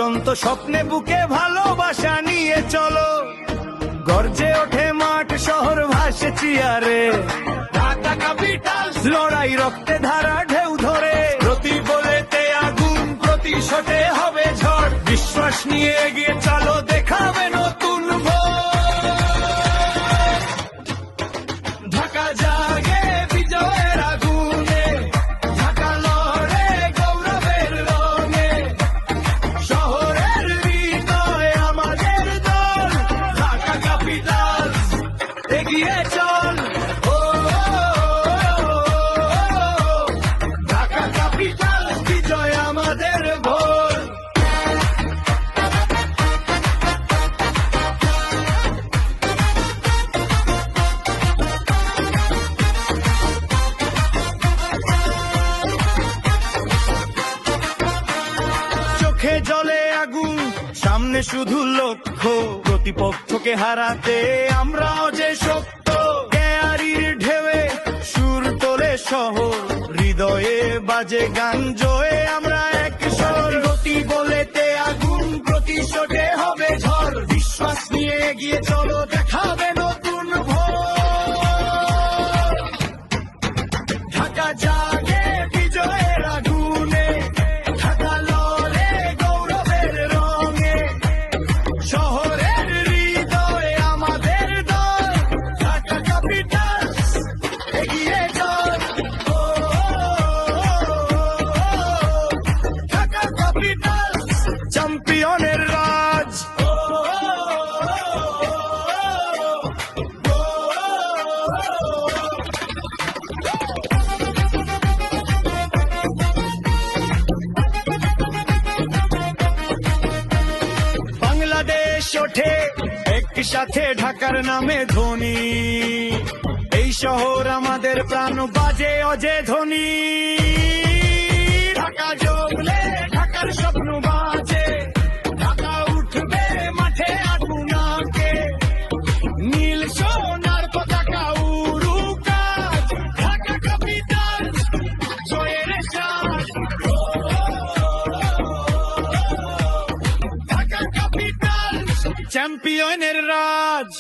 উড়ন্ত স্বপ্নে বুকে ভালোবাসা নিয়ে চলো, গর্জে ওঠে মাঠ শহর ভাসে চিয়ারে, ঢাকা ক্যাপিটাল লড়াই রক্তে ধারা ঢেউ ধরে, প্রতি বলেতে আগুন প্রতিশোধে হবে ঝড়, বিশ্বাস নিয়ে এগিয়ে চলো দেখাবে নতুন ভোর। ঢাকা জাগে বিজয়ের আগুনে, ঢাকা লড়ে গৌরবের রঙে, শহরের হৃদয় আমাদের দল, ঢাকা ক্যাপিটাল এগিয়ে চল। ও ঢাকা ক্যাপিটাল বিজয় আমাদের ভোর। চোখে জ্বলে আগুন, সামনে শুধু লক্ষ্য, প্রতিপক্ষকে হারাতে আমরাও যে শক্ত, কেয়ারির ঢেউয়ে সুর তোলে শহর, হৃদয়ে বাজে গান জয়ে আমরা এক স্বর, গতি বলেতে আগুন প্রতিশোধে হবে ঝড়, বিশ্বাস নিয়ে এগিয়ে চলো দেখাবে নতুন ভোর। ঢাকা জাগে বিজয়ের আগুনে, ঢাকা লড়ে গৌরবের রঙে, শহরের হৃদয়ে আমাদের দল, ঢাকা ক্যাপিটাল এগিয়ে চল। ও ঢাকা ক্যাপিটাল চ্যাম্পিয়নের রাজ। বাংলাদেশ ওঠে একসাথে ঢাকার নামে ধ্বনি, এই শহর আমাদের প্রাণ বাজে অজে ধ্বনি, ঢাকা জগলে ঢাকার স্বপ্ন বাজে, ঢাকা উঠবে মাঠে আগুন আঁকে, নীল সোনার পতাকা উড়ুক আজ, ঢাকা ক্যাপিটাল জয়ের সাজ। ঢাকা ক্যাপিটাল চ্যাম্পিয়নের রাজ।